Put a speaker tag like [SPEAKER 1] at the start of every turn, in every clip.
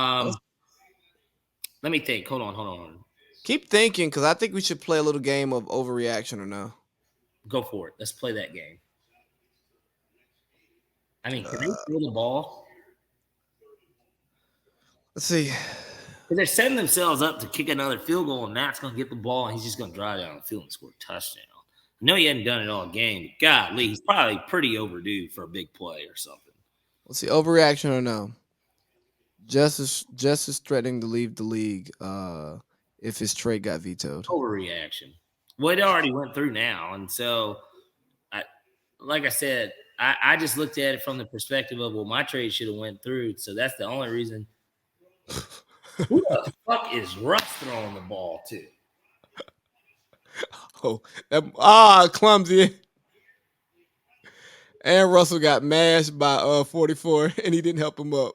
[SPEAKER 1] Um, let me think. Hold on.
[SPEAKER 2] Keep thinking, because I think we should play a little game of overreaction or no.
[SPEAKER 1] Go for it. Let's play that game. I mean, can they
[SPEAKER 2] Uh,
[SPEAKER 1] throw the ball?
[SPEAKER 2] let's see.
[SPEAKER 1] Because they're setting themselves up to kick another field goal, and Matt's going to get the ball, and he's just going to drive down the field and score a touchdown. I know he hadn't done it all game, but golly, he's probably pretty overdue for a big play or something.
[SPEAKER 2] Let's see. Overreaction or no. Justice threatening to leave the league if his trade got vetoed.
[SPEAKER 1] Overreaction. Well, it already went through now, and so, like I said, I just looked at it from the perspective of, well, my trade should have went through, so that's the only reason. Who the fuck is Russ throwing the ball to?
[SPEAKER 2] Clumsy. And Russell got mashed by 44, and he didn't help him up.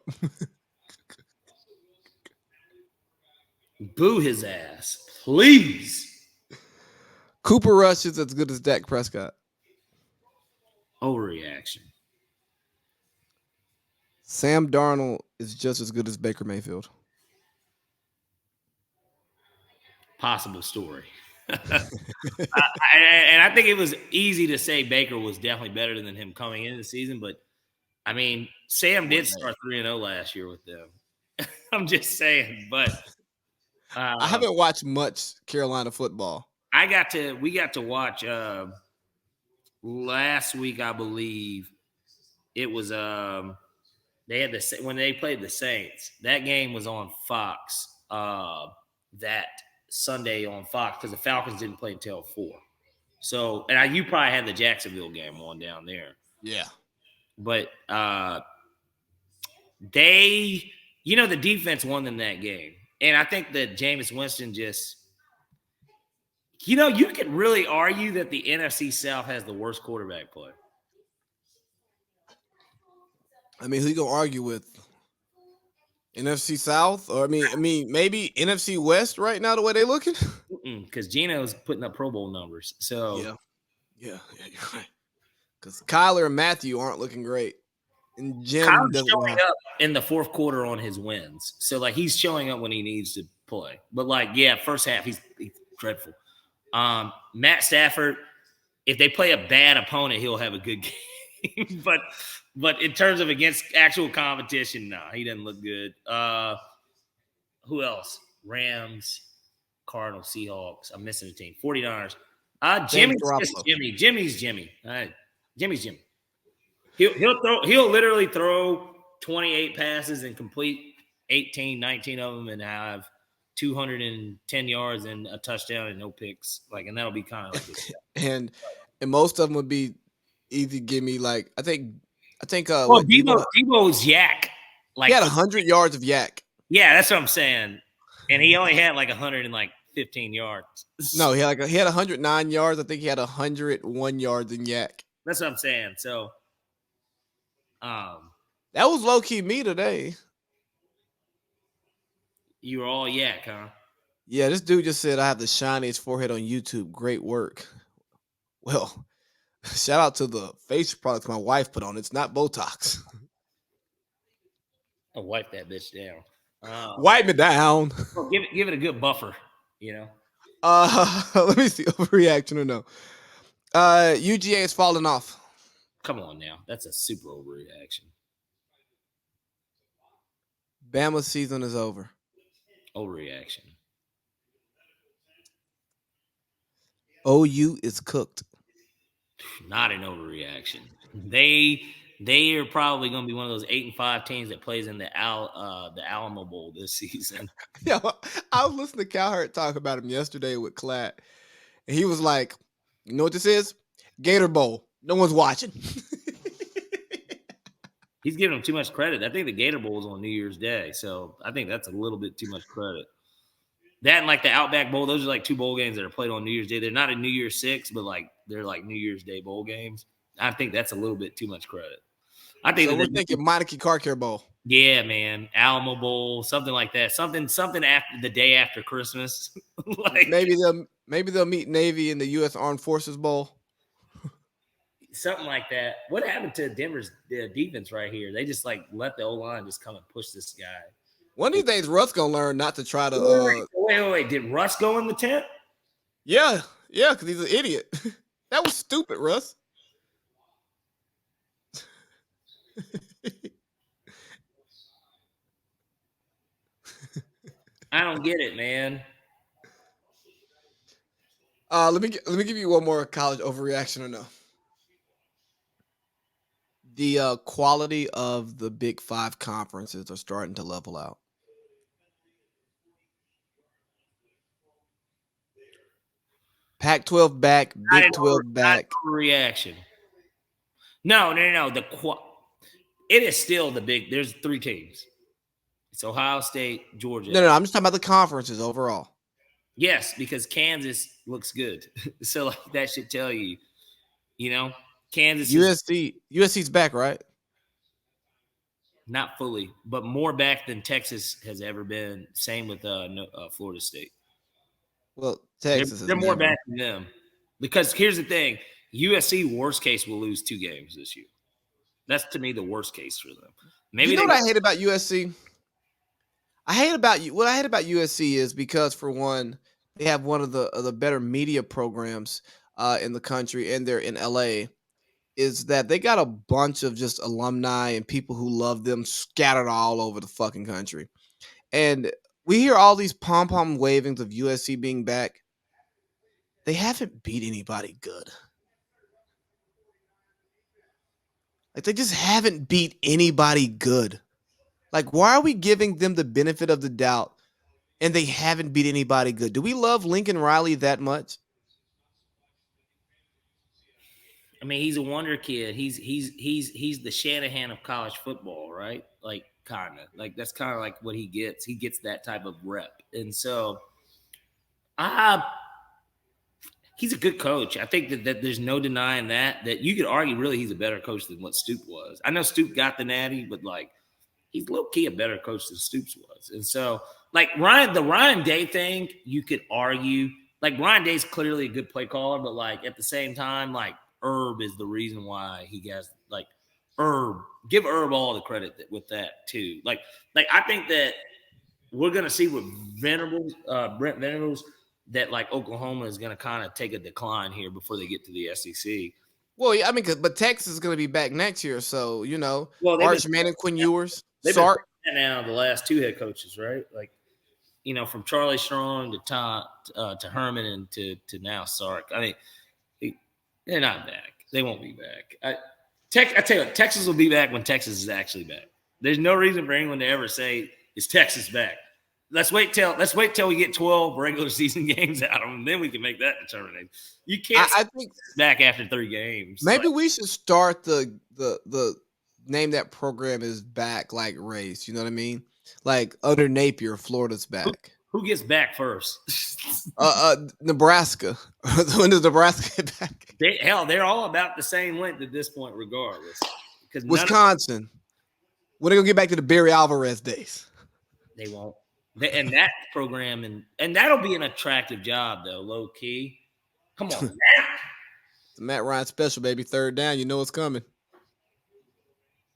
[SPEAKER 1] Boo his ass, please.
[SPEAKER 2] Cooper Rush is as good as Dak Prescott.
[SPEAKER 1] Overreaction.
[SPEAKER 2] Sam Darnold is just as good as Baker Mayfield.
[SPEAKER 1] Possible story. I think it was easy to say Baker was definitely better than him coming into the season, but I mean, Sam did start 3-0 last year with them. I'm just saying, but
[SPEAKER 2] I haven't watched much Carolina football.
[SPEAKER 1] We got to watch last week, I believe. It was they had when they played the Saints. That game was on Fox that Sunday on Fox because the Falcons didn't play until 4. So, and you probably had the Jacksonville game on down there.
[SPEAKER 2] Yeah.
[SPEAKER 1] But the defense won them that game. And I think that Jameis Winston just, you could really argue that the NFC South has the worst quarterback play.
[SPEAKER 2] I mean, who you gonna argue with? NFC South, or I mean, maybe NFC West right now the way they looking.
[SPEAKER 1] Because Geno's putting up Pro Bowl numbers. So
[SPEAKER 2] yeah, you're right. Because Kyler and Matthew aren't looking great, and Jim
[SPEAKER 1] Kyler's
[SPEAKER 2] doesn't
[SPEAKER 1] showing up in the fourth quarter on his wins. So he's showing up when he needs to play. But first half he's dreadful. Matt Stafford, if they play a bad opponent, he'll have a good game. But in terms of against actual competition, no, he doesn't look good. Who else? Rams, Cardinals, Seahawks. I'm missing a team. 49ers. Jimmy's just Jimmy. Jimmy's Jimmy. All right. Jimmy's Jimmy. He'll literally throw 28 passes and complete 18, 19 of them and have 210 yards and a touchdown and no picks. And that'll be kind of like this.
[SPEAKER 2] and most of them would be easy. Give me I think.
[SPEAKER 1] Debo's yak.
[SPEAKER 2] He had 100 yards of yak.
[SPEAKER 1] Yeah, that's what I'm saying. And he only had 115 yards.
[SPEAKER 2] No, he had 109 yards. I think he had 101 yards in yak.
[SPEAKER 1] That's what I'm saying. So,
[SPEAKER 2] that was low key me today.
[SPEAKER 1] You were all yak, huh?
[SPEAKER 2] Yeah, this dude just said I have the shiniest forehead on YouTube. Great work. Well, shout out to the face products my wife put on. It's not Botox.
[SPEAKER 1] I'll wipe that bitch down.
[SPEAKER 2] Wipe me down.
[SPEAKER 1] Well, give it a good buffer,
[SPEAKER 2] Let me see. Overreaction or no? UGA is falling off.
[SPEAKER 1] Come on now. That's a super overreaction.
[SPEAKER 2] Bama's season is over.
[SPEAKER 1] Overreaction.
[SPEAKER 2] OU is cooked.
[SPEAKER 1] Not an overreaction. They are probably going to be one of those 8-5 teams that plays in the Alamo Bowl this season.
[SPEAKER 2] Yeah, I was listening to Cowherd talk about him yesterday with Clatt, and he was like, "You know what this is? Gator Bowl. No one's watching."
[SPEAKER 1] He's giving them too much credit. I think the Gator Bowl is on New Year's Day, so I think that's a little bit too much credit. That and the Outback Bowl, those are 2 bowl games that are played on New Year's Day. They're not a New Year's 6, but they're New Year's Day bowl games. I think that's a little bit too much credit. I think
[SPEAKER 2] so we're thinking Meineke Car Care Bowl.
[SPEAKER 1] Yeah, man, Alamo Bowl, something like that. Something after the day after Christmas.
[SPEAKER 2] Maybe they'll meet Navy in the U.S. Armed Forces Bowl.
[SPEAKER 1] Something like that. What happened to Denver's defense right here? They just let the O-line just come and push this guy.
[SPEAKER 2] One of these days, Russ gonna learn not to try to.
[SPEAKER 1] Wait. Did Russ go in the tent?
[SPEAKER 2] Yeah, because he's an idiot. That was stupid, Russ.
[SPEAKER 1] I don't get it, man.
[SPEAKER 2] Let me give you one more college overreaction or no. The quality of the Big Five conferences are starting to level out. Pac-12 back, Big 12 back.
[SPEAKER 1] Overreaction. No. It is still the big. There's 3 teams. It's Ohio State, Georgia.
[SPEAKER 2] No, I'm just talking about the conferences overall.
[SPEAKER 1] Yes, because Kansas looks good. So like, that should tell you, Kansas
[SPEAKER 2] USC's back, right?
[SPEAKER 1] Not fully, but more back than Texas has ever been. Same with Florida State.
[SPEAKER 2] Well, Texas
[SPEAKER 1] they're more back than them. Because here's the thing, USC worst case will lose 2 games this year. That's to me the worst case for them. Maybe
[SPEAKER 2] what I hate about USC? What I hate about USC is because, for one, they have one of the better media programs in the country, and they're in LA. Is that they got a bunch of just alumni and people who love them scattered all over the fucking country. And we hear all these pom-pom wavings of USC being back. They haven't beat anybody good. Like, they just haven't beat anybody good. Like, why are we giving them the benefit of the doubt and they haven't beat anybody good? Do we love Lincoln Riley that much?
[SPEAKER 1] I mean, he's a wonder kid. He's the Shanahan of college football, right? Like, kind of. Like, that's kind of like what he gets. He gets that type of rep. And so, he's a good coach. I think that there's no denying that you could argue really he's a better coach than what Stoop was. I know Stoop got the natty, but like, he's low-key a better coach than Stoops was. And so, like, the Ryan Day thing, you could argue. Like, Ryan Day's clearly a good play caller, but, like, at the same time, like, Herb is the reason why he has, like, Herb. Give Herb all the credit with that, too. Like I think that we're going to see with Brent Venables, that, like, Oklahoma is going to kind of take a decline here before they get to the SEC.
[SPEAKER 2] Well, yeah, I mean, but Texas is going to be back next year, so, Arch Manning, Quinn Ewers,
[SPEAKER 1] Sark. Now the last 2 head coaches, right? Like, from Charlie Strong to Herman and to now Sark. I mean, they're not back. They won't be back. I tell you what, Texas will be back when Texas is actually back. There's no reason for anyone to ever say, is Texas back? Let's wait till we get 12 regular season games out of them, then we can make that determination. You can't. I think back after 3 games.
[SPEAKER 2] Maybe we should start the name that program is back like race. You know what I mean? Like under Napier, Florida's back.
[SPEAKER 1] Who gets back first?
[SPEAKER 2] Nebraska. When does Nebraska get back?
[SPEAKER 1] They're all about the same length at this point, regardless.
[SPEAKER 2] Because Wisconsin. When are they gonna get back to the Barry Alvarez days?
[SPEAKER 1] They won't. And that program, and that'll be an attractive job, though, low key. Come on, Matt.
[SPEAKER 2] It's a Matt Ryan special, baby. 3rd down, you know it's coming.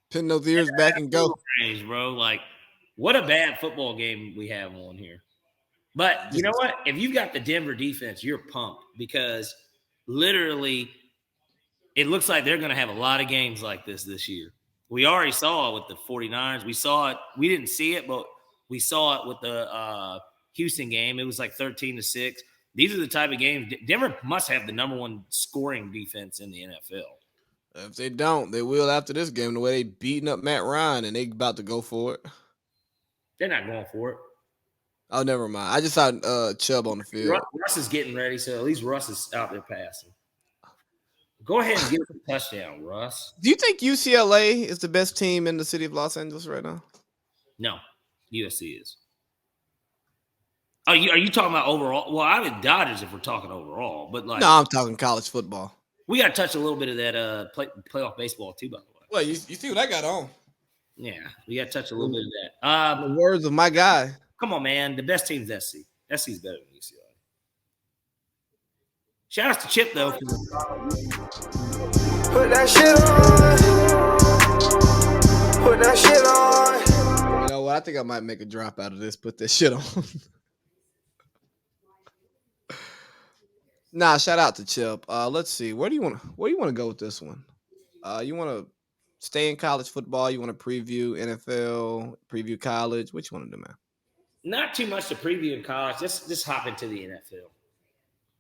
[SPEAKER 2] Pin those ears back and go.
[SPEAKER 1] Range, bro. Like, what a bad football game we have on here. But you know what? If you got the Denver defense, you're pumped because literally it looks like they're going to have a lot of games like this year. We already saw it with the 49ers. We saw it. We didn't see it, but we saw it with the Houston game. It was like 13-6. These are the type of games. Denver must have the number 1 scoring defense in the NFL.
[SPEAKER 2] If they don't, they will after this game. The way they beating up Matt Ryan and they about to go for it.
[SPEAKER 1] They're not going for it.
[SPEAKER 2] Oh, never mind. I just saw Chubb on the field.
[SPEAKER 1] Russ is getting ready, so at least Russ is out there passing. Go ahead and get a touchdown, Russ.
[SPEAKER 2] Do you think UCLA is the best team in the city of Los Angeles right now?
[SPEAKER 1] No, USC is. Are you talking about overall? Well, I mean Dodgers if we're talking overall, but like
[SPEAKER 2] no, I'm talking college football.
[SPEAKER 1] We got to touch a little bit of that playoff baseball too, by the way.
[SPEAKER 2] Well, you see what I got on?
[SPEAKER 1] Yeah, we got to touch a little bit of that.
[SPEAKER 2] The words of my guy.
[SPEAKER 1] Come on, man. The best team's SC. SC's better than UCLA. Shout out to Chip though.
[SPEAKER 3] Put that shit on. Put that shit on.
[SPEAKER 2] You know what? I think I might make a drop out of this. Put this shit on. Nah, shout out to Chip. Let's see. Where do you want to go with this one? You want to stay in college football? You want to preview NFL, preview college? What you want to do, man?
[SPEAKER 1] Not too much to preview in college. Just hop into the NFL.